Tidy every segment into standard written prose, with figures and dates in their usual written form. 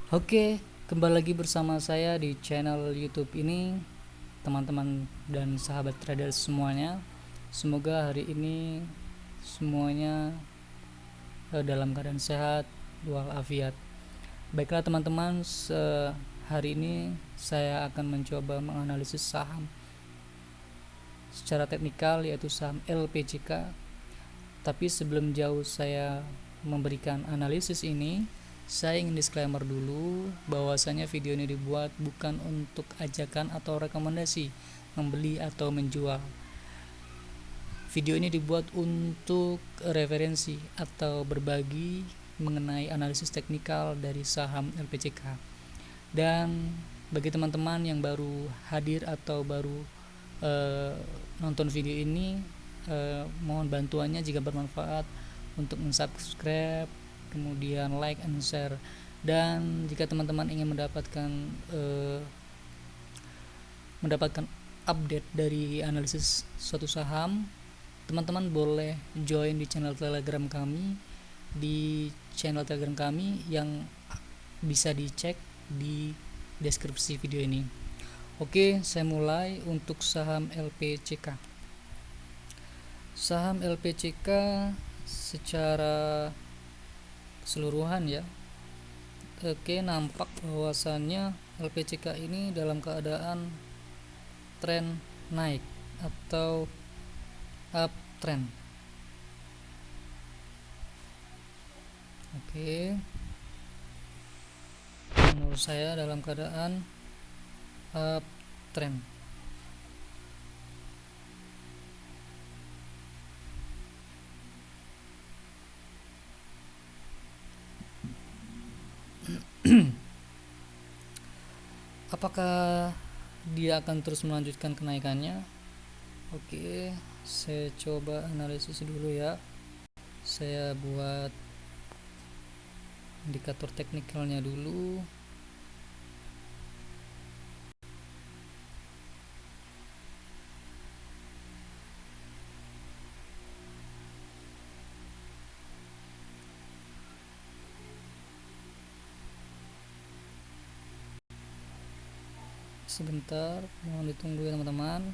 Oke, kembali lagi bersama saya di channel YouTube ini, teman-teman dan sahabat trader semuanya. Semoga hari ini semuanya dalam keadaan sehat walafiat. Baiklah teman-teman, hari ini saya akan mencoba menganalisis saham secara teknikal, yaitu saham LPCK. Tapi sebelum jauh saya memberikan analisis ini, saya ingin disclaimer dulu bahwasanya video ini dibuat bukan untuk ajakan atau rekomendasi membeli atau menjual. Video ini dibuat untuk referensi atau berbagi mengenai analisis teknikal dari saham LPCK. Dan bagi teman-teman yang baru hadir atau baru nonton video ini, mohon bantuannya jika bermanfaat untuk subscribe, kemudian like and share. Dan jika teman-teman ingin mendapatkan update dari analisis suatu saham, teman-teman boleh join di channel Telegram kami. Di channel Telegram kami yang bisa dicek di deskripsi video ini. Oke, saya mulai untuk saham LPCK. Saham LPCK secara keseluruhan ya. Oke, nampak bahwasannya LPCK ini dalam keadaan tren naik atau uptrend. Oke, menurut saya dalam keadaan uptrend. Apakah dia akan terus melanjutkan kenaikannya? Oke, saya coba analisis dulu ya. Saya buat indikator teknikalnya dulu. Sebentar, mohon ditunggu ya teman-teman.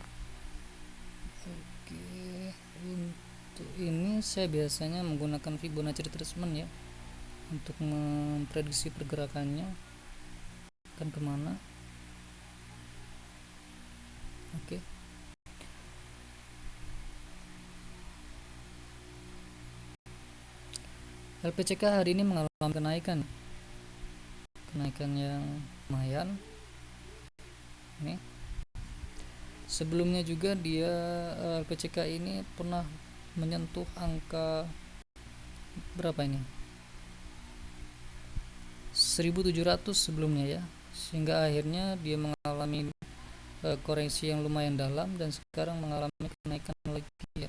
Oke, untuk ini saya biasanya menggunakan Fibonacci retracement ya, untuk memprediksi pergerakannya akan kemana. Oke, LPCK hari ini mengalami kenaikan yang lumayan. Ini sebelumnya juga dia LPCK ini pernah menyentuh angka berapa ini, 1700 sebelumnya ya, sehingga akhirnya dia mengalami koreksi yang lumayan dalam dan sekarang mengalami kenaikan lagi ya.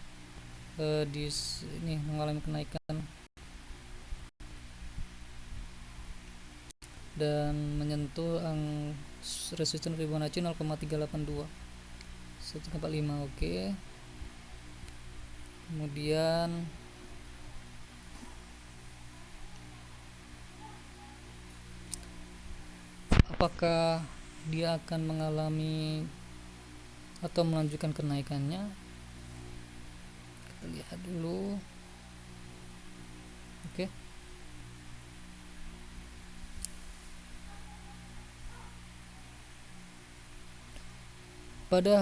Di sini mengalami kenaikan dan menyentuh resisten Fibonacci 0,382 145. Oke, kemudian apakah dia akan mengalami atau melanjutkan kenaikannya, kita lihat dulu. Oke, pada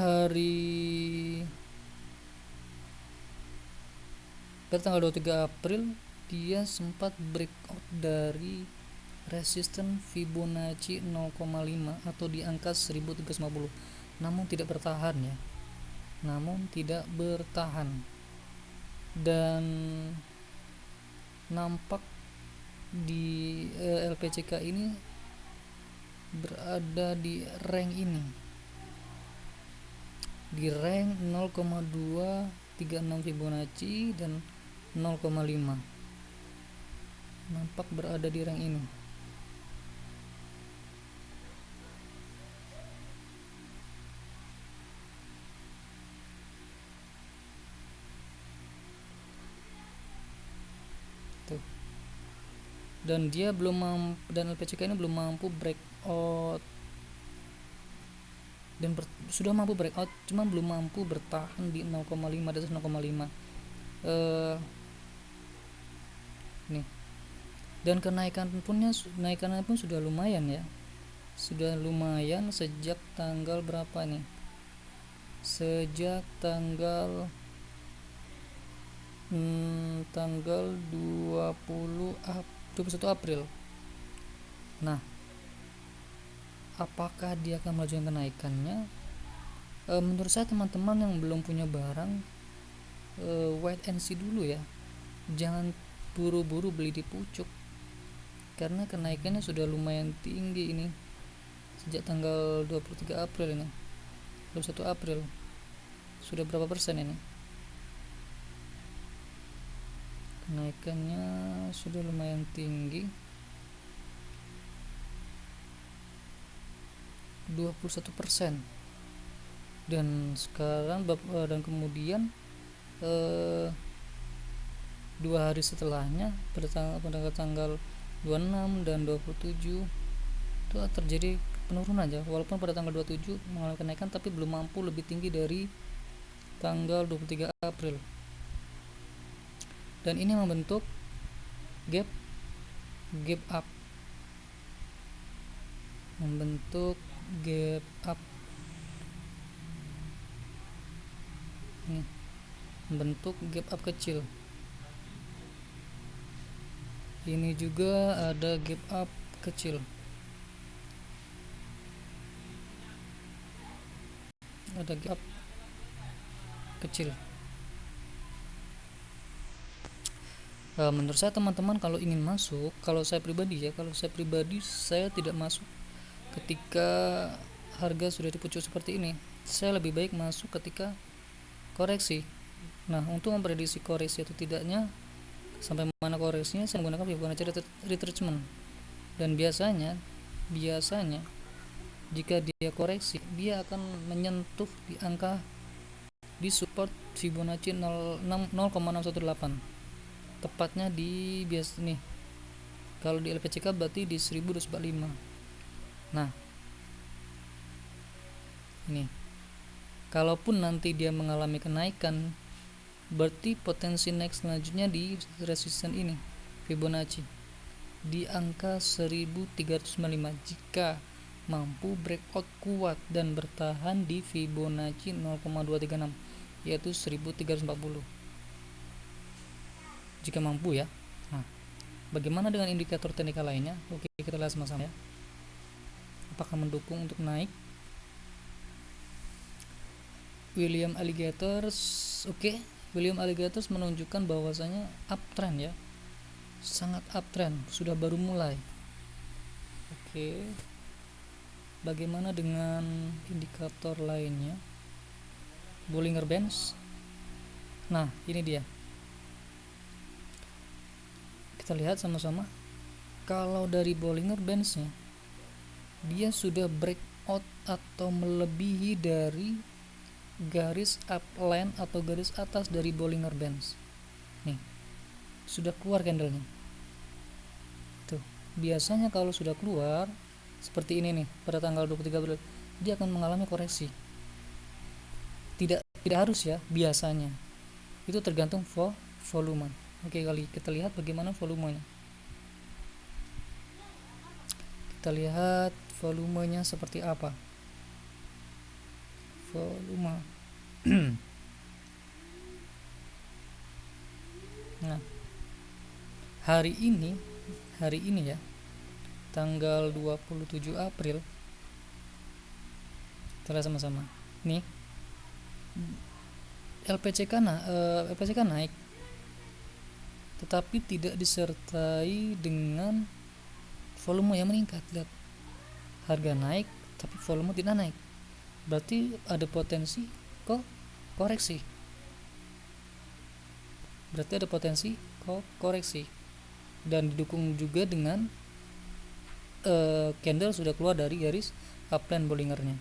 tanggal 23 April dia sempat breakout dari resisten Fibonacci 0,5 atau di angka 1350, namun tidak bertahan ya, dan nampak di LPCK ini berada di rank ini, di rank 0,236 Fibonacci dan 0,5, nampak berada di rank ini. Tuh. dan dia belum mampu, dan LPCK ini belum mampu breakout, dan sudah mampu breakout cuma belum mampu bertahan di 0,5, di atas 0,5 nih. Dan kenaikannya pun sudah lumayan ya, sudah lumayan sejak tanggal berapa nih, sejak tanggal 21 April. Nah, apakah dia akan melanjutkan kenaikannya? Menurut saya teman-teman yang belum punya barang, wait and see dulu ya, jangan buru-buru beli di pucuk, karena kenaikannya sudah lumayan tinggi ini sejak tanggal 23 April ini, 21 April sudah berapa persen ini kenaikannya, sudah lumayan tinggi, 21%. Dan sekarang dan kemudian 2 hari setelahnya pada tanggal 26 dan 27 itu terjadi penurunan aja, walaupun pada tanggal 27 mengalami kenaikan tapi belum mampu lebih tinggi dari tanggal 23 April, dan ini membentuk gap up, ini membentuk gap up kecil. Ini juga ada gap up kecil, ada gap up kecil. Menurut saya teman-teman kalau ingin masuk, kalau saya pribadi saya tidak masuk ketika harga sudah di pucuk seperti ini. Saya lebih baik masuk ketika koreksi. Nah, untuk memprediksi koreksi atau tidaknya, sampai mana koreksinya, saya menggunakan Fibonacci retracement. Dan biasanya jika dia koreksi, dia akan menyentuh di angka di support Fibonacci 0,618, tepatnya di nih, kalau di LPCK berarti di 1245. Nah, ini kalaupun nanti dia mengalami kenaikan, berarti potensi next selanjutnya di resisten ini Fibonacci di angka 1395 jika mampu breakout kuat dan bertahan di Fibonacci 0,236, yaitu 1340 jika mampu ya. Nah, bagaimana dengan indikator teknikal lainnya? Oke, kita lihat sama-sama ya, apakah mendukung untuk naik. William Alligators, William Alligators menunjukkan bahwasanya uptrend ya, sangat uptrend, sudah baru mulai. Bagaimana dengan indikator lainnya? Bollinger Bands. Nah, ini dia, kita lihat sama-sama. Kalau dari Bollinger Bands-nya, dia sudah breakout atau melebihi dari garis upline atau garis atas dari Bollinger Bands. Nih, sudah keluar candlenya. Tuh, biasanya kalau sudah keluar seperti ini nih pada tanggal 23 April, dia akan mengalami koreksi. Tidak harus ya, biasanya. Itu tergantung volume. Oke, kali kita lihat bagaimana volumenya. Kita lihat volumenya seperti apa. Volume. Nah, hari ini ya, tanggal 27 April, kita lihat sama-sama. Nih, LPCK naik, tetapi tidak disertai dengan volume yang meningkat. Lihat, harga naik tapi volume tidak naik, berarti ada potensi koreksi, dan didukung juga dengan candle sudah keluar dari garis uptrend Bollingernya.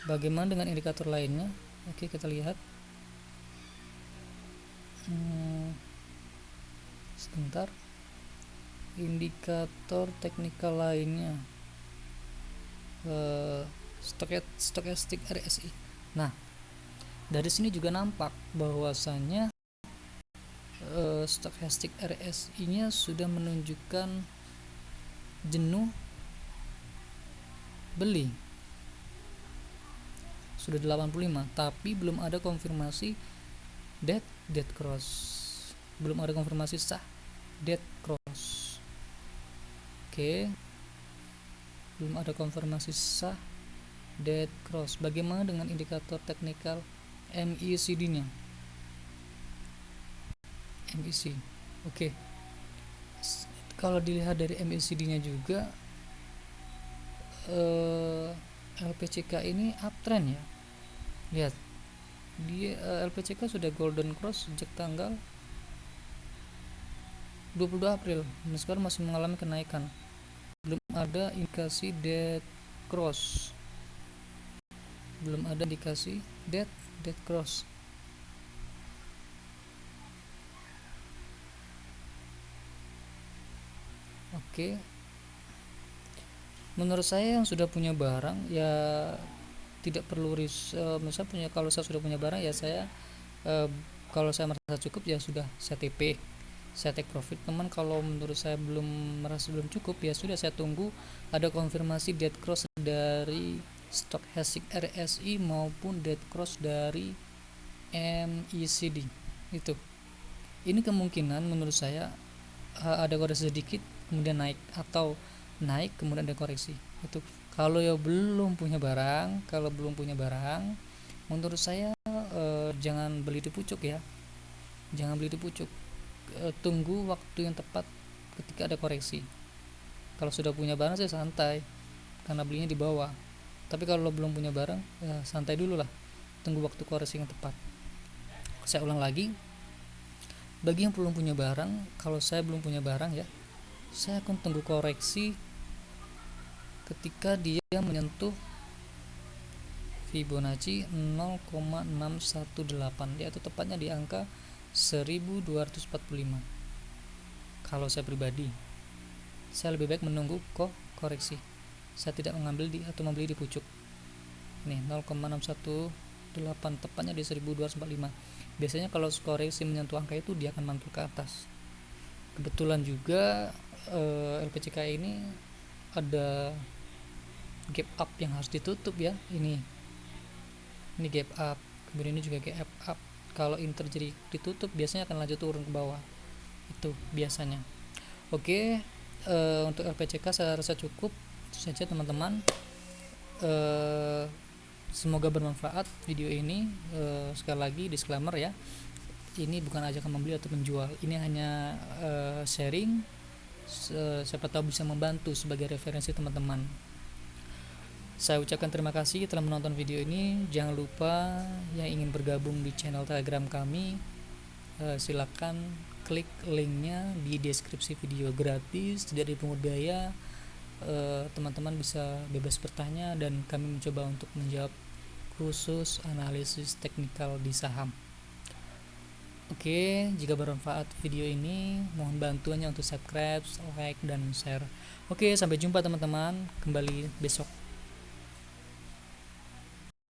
Bagaimana dengan indikator lainnya? Oke, kita lihat. sebentar. Indikator teknikal lainnya, stochastic RSI. Nah, dari sini juga nampak bahwasanya stochastic RSI-nya sudah menunjukkan jenuh beli, sudah 85, tapi belum ada konfirmasi dead cross, belum ada konfirmasi sah dead cross. Oke, belum ada konfirmasi sah dead cross. Bagaimana dengan indikator teknikal MACD-nya? MACD. Oke. Kalau dilihat dari MACD-nya juga LPCK ini uptrend ya. Lihat. LPCK sudah golden cross sejak tanggal 22 April dan sekarang masih mengalami kenaikan. Belum ada indikasi dead cross, belum ada indikasi dead cross. Oke, menurut saya yang sudah punya barang ya tidak perlu misalnya punya, kalau saya sudah punya barang ya saya kalau saya merasa cukup ya sudah saya TP, saya take profit. Teman kalau menurut saya merasa belum cukup ya sudah saya tunggu ada konfirmasi dead cross dari stochastic RSI maupun dead cross dari MACD. Itu ini kemungkinan menurut saya ada koreksi sedikit kemudian naik, atau naik kemudian ada koreksi. Itu kalau ya belum punya barang, menurut saya jangan beli di pucuk ya, jangan beli di pucuk. Tunggu waktu yang tepat ketika ada koreksi. Kalau sudah punya barang saya santai karena belinya di bawah, tapi kalau belum punya barang ya santai dulu lah, tunggu waktu koreksi yang tepat. Saya ulang lagi, bagi yang belum punya barang, kalau saya belum punya barang ya saya akan tunggu koreksi ketika dia menyentuh Fibonacci 0,618, yaitu tepatnya di angka 1245. Kalau saya pribadi, saya lebih baik menunggu koreksi. Saya tidak mengambil atau membeli di pucuk. Nih 0,618 tepatnya di 1245. Biasanya kalau koreksi menyentuh angka itu dia akan mantul ke atas. Kebetulan juga LPCK ini ada gap up yang harus ditutup ya. Ini gap up, kemudian ini juga gap up. Kalau ini terjadi ditutup biasanya akan lanjut turun ke bawah, itu biasanya. Oke, untuk LPCK saya rasa cukup itu saja teman-teman. Semoga bermanfaat video ini. Sekali lagi disclaimer ya, ini bukan ajakan membeli atau menjual, ini hanya sharing, siapa tahu bisa membantu sebagai referensi teman-teman. Saya ucapkan terima kasih telah menonton video ini. Jangan lupa yang ingin bergabung di channel Telegram kami, silakan klik linknya di deskripsi video, gratis, tidak dipungut biaya. Teman-teman bisa bebas bertanya dan kami mencoba untuk menjawab khusus analisis teknikal di saham. Oke, jika bermanfaat video ini, mohon bantuannya untuk subscribe, like, dan share. Oke, sampai jumpa teman-teman, kembali besok.